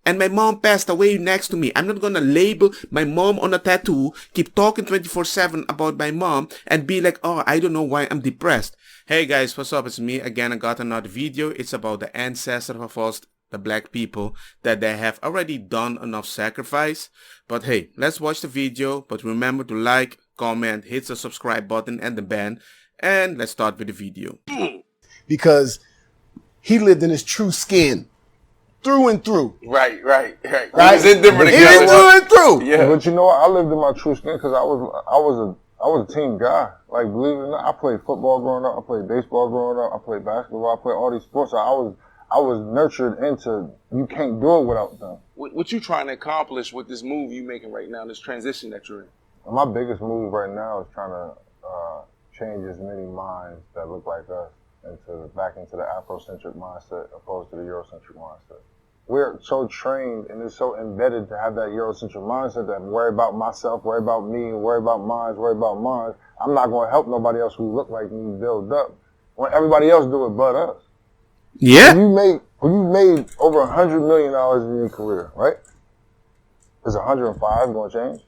And my mom passed away next to me. I'm not gonna label my mom on a tattoo, keep talking 24/7 about my mom, and be like, oh, I don't know why I'm depressed. Hey guys, what's up? It's me again. I got another video. It's about the ancestors of us, the black people, that they have already done enough sacrifice. But hey, let's watch the video. But remember to like, comment, hit the subscribe button and the bell. And let's start with the video. Because he lived in his true skin. Through and through. Right. He was in different together. Through and through. Yeah. But you know what? I lived in my true skin because I was a team guy. Like, believe it or not, I played football growing up. I played baseball growing up. I played basketball. I played all these sports. So I was nurtured into, you can't do it without them. What you trying to accomplish with this move you making right now, this transition that you're in? My biggest move right now is trying to change as many minds that look like us back into the Afrocentric mindset opposed to the Eurocentric mindset. We're so trained and it's so embedded to have that Eurocentric mindset that worry about myself, worry about me, worry about mine. I'm not going to help nobody else who look like me build up when everybody else do it but us. Yeah. When you made over $100 million in your career, right? Is 105 going to change?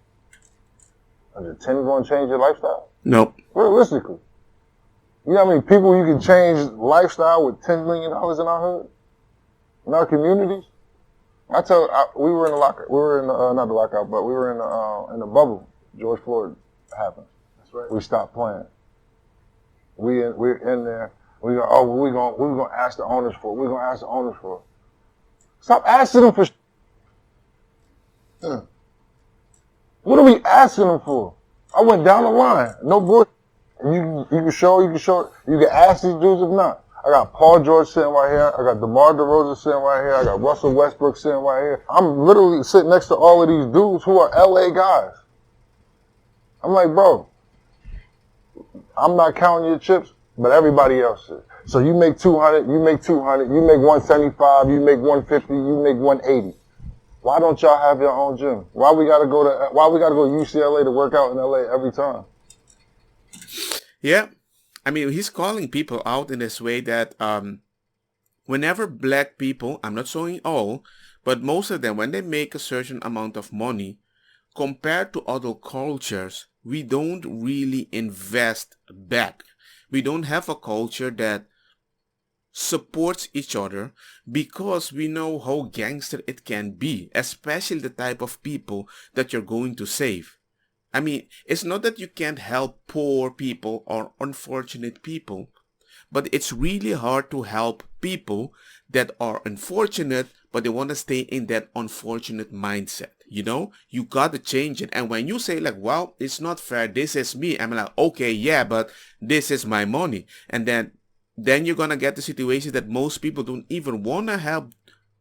110 going to change your lifestyle? Nope. Realistically. You know how many people you can change lifestyle with $10 million in our hood? In our communities? We were in the lockout. We were in not the lockout, but we were in the bubble. George Floyd happened. That's right. We stopped playing. We're in there. We're gonna ask the owners for it. We're gonna ask the owners for it. Stop asking them for What are we asking them for? I went down the line. No bullshit. You can show. You can ask these dudes if not. I got Paul George sitting right here. I got DeMar DeRozan sitting right here. I got Russell Westbrook sitting right here. I'm literally sitting next to all of these dudes who are LA guys. I'm like, bro, I'm not counting your chips, but everybody else is. So you make 200, you make 200, you make 175, you make 150, you make 180. Why don't y'all have your own gym? Why we gotta go to UCLA to work out in LA every time? Yeah. I mean, he's calling people out in this way that whenever black people, I'm not saying all, but most of them, when they make a certain amount of money, compared to other cultures, we don't really invest back. We don't have a culture that supports each other because we know how gangster it can be, especially the type of people that you're going to save. I mean, it's not that you can't help poor people or unfortunate people, but it's really hard to help people that are unfortunate, but they want to stay in that unfortunate mindset. You know, you got to change it. And when you say like, well, it's not fair, this is me, I'm like, okay, yeah, but this is my money. And then you're going to get the situation that most people don't even want to help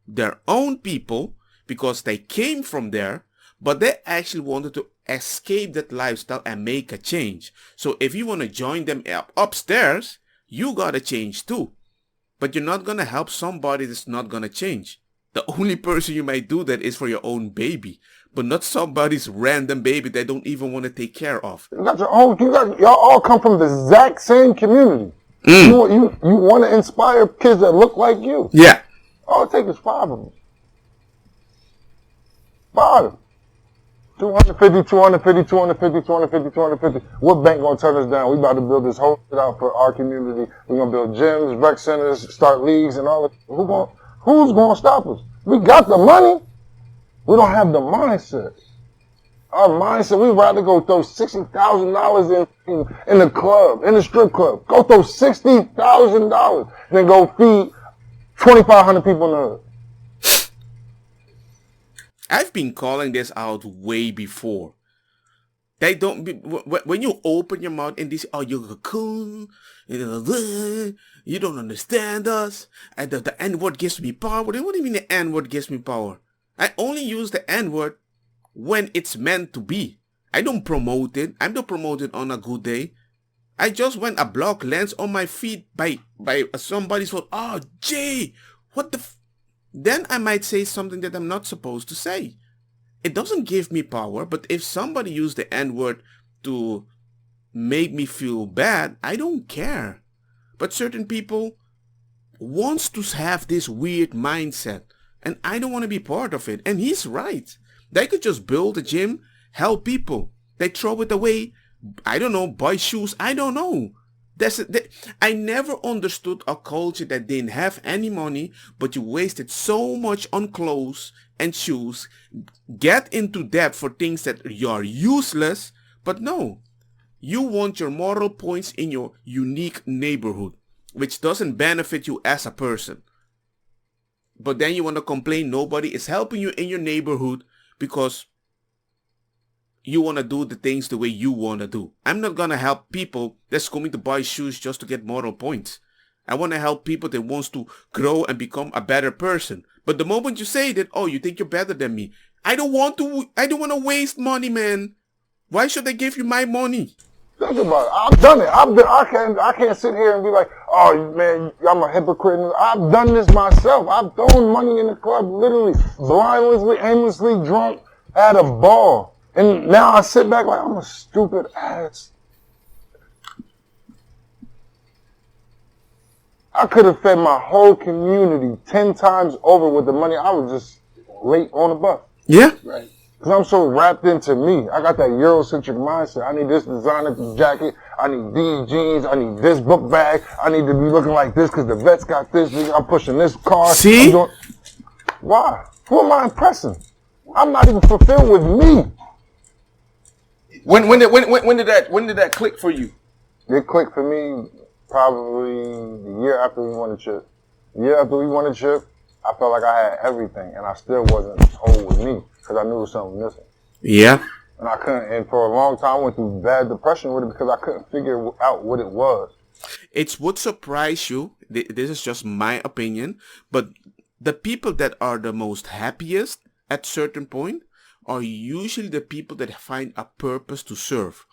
their own people because they came from there, but they actually wanted to escape that lifestyle and make a change. So if you want to join them upstairs, you got to change too. But you're not going to help somebody that's not going to change. The only person you might do that is for your own baby, but not somebody's random baby that don't even want to take care of. You got your own, y'all all come from the exact same community. You want to inspire kids that look like you. Yeah. All it takes is 5 of them. 5. 250, 250, 250, 250, 250. What bank gonna turn us down? We about to build this whole shit out for our community. We're gonna build gyms, rec centers, start leagues and all that. Who's gonna stop us? We got the money. We don't have the mindset. Our mindset, we'd rather go throw $60,000 in the club, in the strip club. Go throw $60,000 than go feed 2,500 people in the hood. I've been calling this out way before. They don't be, when you open your mouth and this, oh, you're cool, you don't understand us, and the N-word gives me power. What do you mean the N-word gives me power? I only use the N-word when it's meant to be. I don't promote it. I don't promote it on a good day. I just when a block lands on my feet by somebody's fault. Oh, Jay, what the then I might say something that I'm not supposed to say. It doesn't give me power, but if somebody used the N-word to make me feel bad, I don't care. But certain people wants to have this weird mindset. And I don't want to be part of it. And he's right. They could just build a gym, help people. They throw it away. I don't know, buy shoes. I don't know. I never understood a culture that didn't have any money, but you wasted so much on clothes and shoes, get into debt for things that are useless. But no, you want your moral points in your unique neighborhood, which doesn't benefit you as a person. But then you want to complain nobody is helping you in your neighborhood because you want to do the things the way you want to do. I'm not going to help people that's going to buy shoes just to get moral points. I want to help people that wants to grow and become a better person. But the moment you say that, oh, you think you're better than me. I don't want to waste money, man. Why should I give you my money? Think about it. I've done it. I can't sit here and be like, oh man, I'm a hypocrite. I've done this myself. I've thrown money in the club, literally, blindlessly, aimlessly drunk at a ball. And now I sit back like I'm a stupid ass. I could have fed my whole community 10 times over with the money I was just late on the bus. Yeah. Right. Because I'm so wrapped into me. I got that Eurocentric mindset. I need this designer jacket. I need these jeans. I need this book bag. I need to be looking like this because the vet's got this. I'm pushing this car. See? Why? Who am I impressing? I'm not even fulfilled with me. When did that click for you? It clicked for me probably the year after we won the chip. The year after we won the chip, I felt like I had everything, and I still wasn't whole with me because I knew there was something missing. Yeah. And I couldn't, and for a long time I went through bad depression with it because I couldn't figure out what it was. It would surprise you. This is just my opinion, but the people that are the most happiest at certain point are usually the people that find a purpose to serve.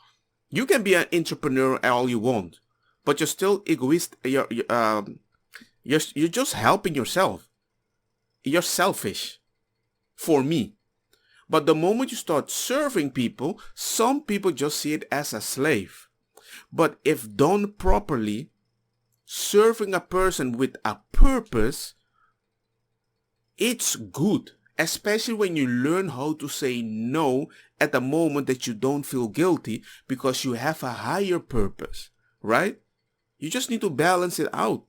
You can be an entrepreneur all you want, but you're still egoist. You're just helping yourself. You're selfish. For me. But the moment you start serving people, some people just see it as a slave. But if done properly, serving a person with a purpose, it's good. Especially when you learn how to say no at the moment that you don't feel guilty because you have a higher purpose, right? You just need to balance it out.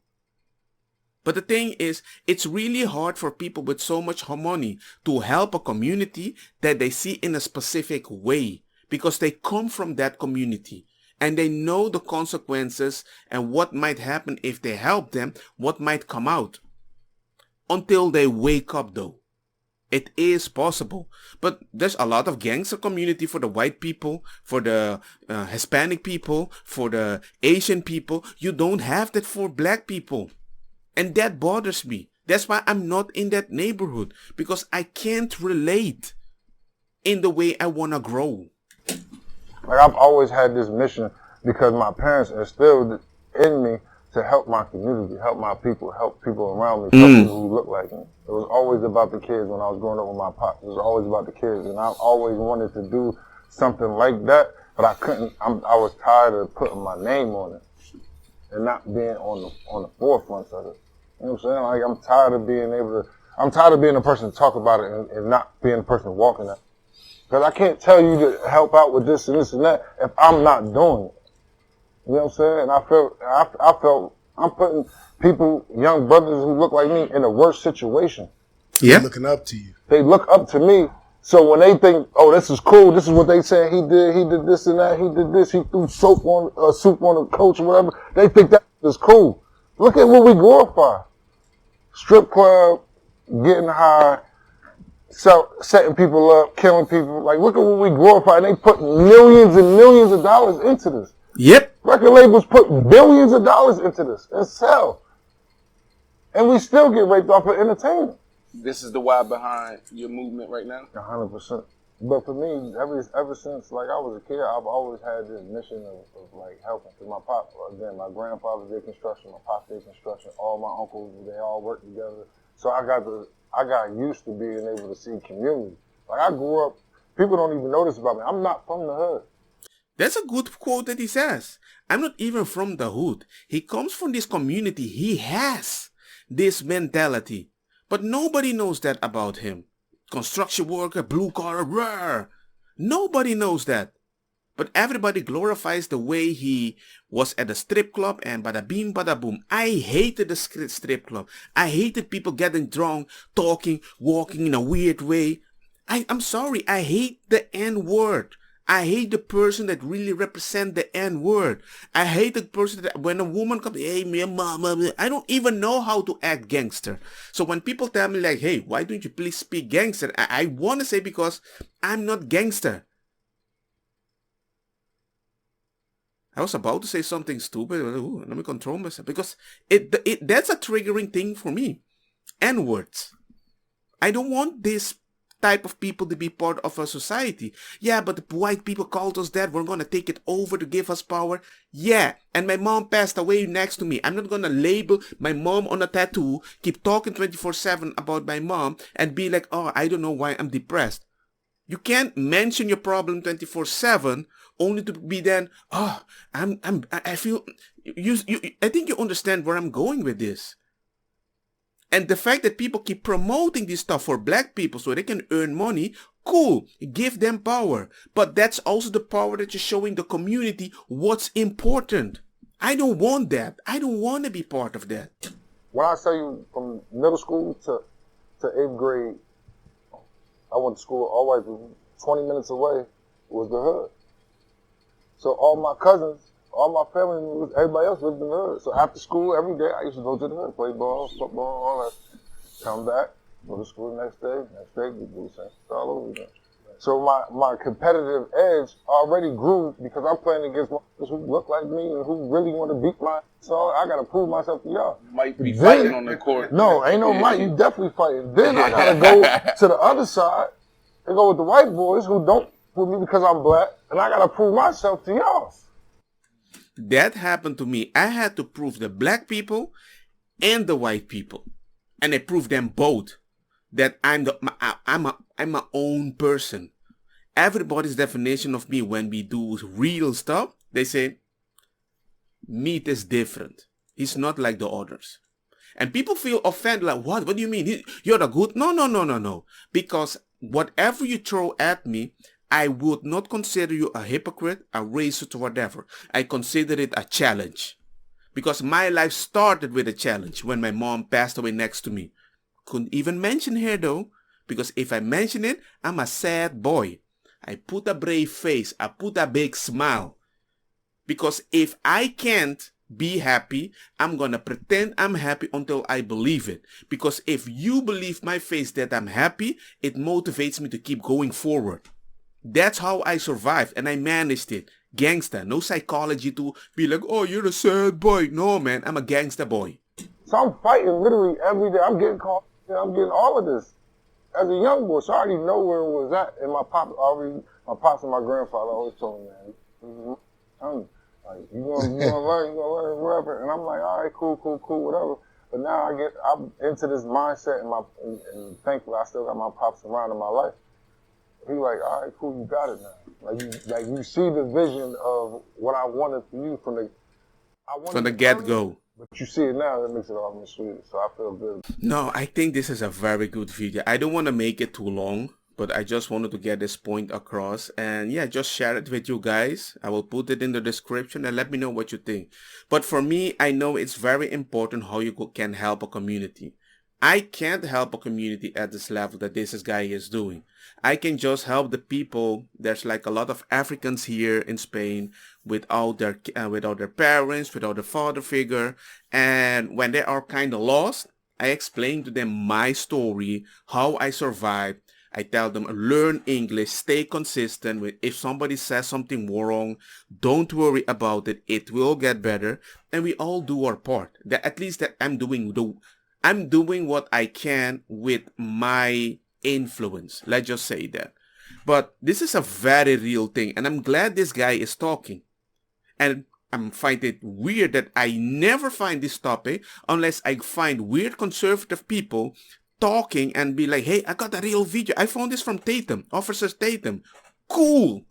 But the thing is, it's really hard for people with so much money to help a community that they see in a specific way because they come from that community and they know the consequences and what might happen if they help them, what might come out. Until they wake up though. It is possible, but there's a lot of gangster community for the white people, for the Hispanic people, for the Asian people. You don't have that for black people. And that bothers me. That's why I'm not in that neighborhood, because I can't relate in the way I want to grow. Like I've always had this mission because my parents instilled in me to help my community, help my people, help people around me, help people who look like me. It was always about the kids when I was growing up with my pops. It was always about the kids, and I always wanted to do something like that, but I couldn't. I was tired of putting my name on it and not being on the forefront of it. You know what I'm saying? Like I'm tired of being the person to talk about it and not being the person walking it. Because I can't tell you to help out with this and this and that if I'm not doing it. You know what I'm saying? And I felt I'm putting people, young brothers who look like me, in a worse situation. Yeah. They're looking up to you. They look up to me. So when they think, oh, this is cool, this is what they saying he did this and that, he did this, he threw soup on the coach or whatever, they think that is cool. Look at what we glorify. Strip club, getting high, setting people up, killing people. Like, look at what we glorify. And they put millions and millions of dollars into this. Yep. Record labels put billions of dollars into this and sell. And we still get raped off of entertainment. This is the why behind your movement right now? 100%. But for me, ever since like I was a kid, I've always had this mission of like helping. Cause my pop, again, my grandfather did construction, my pop did construction, all my uncles, they all worked together. So I got used to being able to see community. Like I grew up, people don't even know this about me. I'm not from the hood. That's a good quote that he says. I'm not even from the hood. He comes from this community. He has this mentality. But nobody knows that about him. Construction worker, blue collar, rare. Nobody knows that. But everybody glorifies the way he was at the strip club and bada bing, bada boom. I hated the strip club. I hated people getting drunk, talking, walking in a weird way. I'm sorry, I hate the N-word. I hate the person that really represent the N-word. I hate the person that when a woman comes, hey, me, mama, I don't even know how to act gangster. So when people tell me like, hey, why don't you please speak gangster? I want to say because I'm not gangster. I was about to say something stupid. Ooh, let me control myself because that's a triggering thing for me. N-words. I don't want this type of people to be part of a society. Yeah, but the white people called us that. We're going to take it over to give us power. Yeah, and my mom passed away next to me. I'm not going to label my mom on a tattoo, keep talking 24/7 about my mom, and be like, oh, I don't know why I'm depressed. You can't mention your problem 24/7 only to be then, oh, I feel, I think you understand where I'm going with this. And the fact that people keep promoting this stuff for black people so they can earn money, cool, give them power. But that's also the power that you're showing the community what's important. I don't want that. I don't want to be part of that. When I tell you from middle school to 8th grade, I went to school all the way 20 minutes away was the hood. So all my cousins, all my family, everybody else lived in the hood. So after school, every day, I used to go to the hood, play ball, football, all that. Come back, go to school the next day, we do the same stuff all over again. So my competitive edge already grew because I'm playing against motherfuckers who look like me and who really want to beat my so I got to prove myself to y'all. Might be fighting on the court. No, ain't no might. You definitely fighting. Then I got to go to the other side and go with the white boys who don't with me because I'm black, and I got to prove myself to y'all. That happened to me. I had to prove the black people and the white people. And I proved them both that I'm my own person. Everybody's definition of me when we do real stuff, they say, Meat is different. He's not like the others. And people feel offended, like, what? What do you mean? You're the good? No. Because whatever you throw at me, I would not consider you a hypocrite, a racist, or whatever. I consider it a challenge. Because my life started with a challenge when my mom passed away next to me. Couldn't even mention her though, because if I mention it, I'm a sad boy. I put a brave face, I put a big smile. Because if I can't be happy, I'm gonna pretend I'm happy until I believe it. Because if you believe my face that I'm happy, it motivates me to keep going forward. That's how I survived and I managed it. Gangster, no psychology to be like, oh, you're a sad boy. No, man, I'm a gangster boy. So I'm fighting literally every day. I'm getting caught. I'm getting all of this as a young boy. So I already know where it was at. And my pops and my grandfather always told me, man, like, you gonna learn, whatever. And I'm like, all right, cool, whatever. But now I'm into this mindset and thankfully I still got my pops around in my life. He like, all right, cool, you got it now. Like you see the vision of what I wanted for you from the get-go. But you see it now, that makes it all more sweet. So I feel good. No, I think this is a very good video. I don't want to make it too long, but I just wanted to get this point across. And yeah, just share it with you guys. I will put it in the description and let me know what you think. But for me, I know it's very important how you can help a community. I can't help a community at this level that this guy is doing. I can just help the people. There's like a lot of Africans here in Spain without their parents, without a father figure. And when they are kind of lost, I explain to them my story, how I survived. I tell them, learn English, stay consistent. If somebody says something wrong, don't worry about it. It will get better. And we all do our part. At least that I'm doing what I can with my influence. Let's just say that. But this is a very real thing. And I'm glad this guy is talking. And I find it weird that I never find this topic unless I find weird conservative people talking and be like, hey, I got a real video. I found this from Tatum, Officer Tatum. Cool.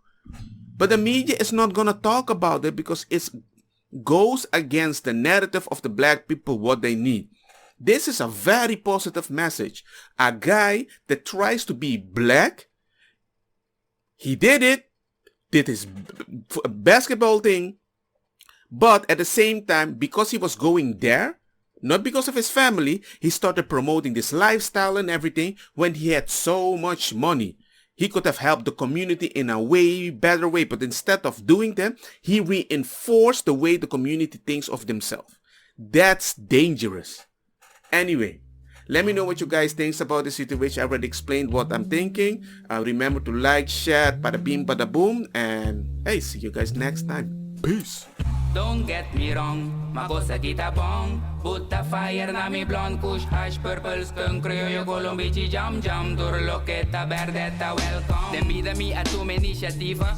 But the media is not going to talk about it because it goes against the narrative of the black people, what they need. This is a very positive message. A guy that tries to be black, he did his basketball thing, but at the same time, because he was going there, not because of his family, he started promoting this lifestyle and everything when he had so much money. He could have helped the community in a way better way, but instead of doing that, he reinforced the way the community thinks of themselves. That's dangerous. Anyway, let me know what you guys think about the situation. I already explained what I'm thinking. Remember to like, share, bada bing, bada boom, and hey, see you guys next time. Peace. Don't get me wrong, makosa kita bong. Put the fire na mi blonde, kush, hash, purple, skunk, criollo, colombici, jam, jam. Turlo, keta, verdetta, welcome. Den bieden me a tu initiativa.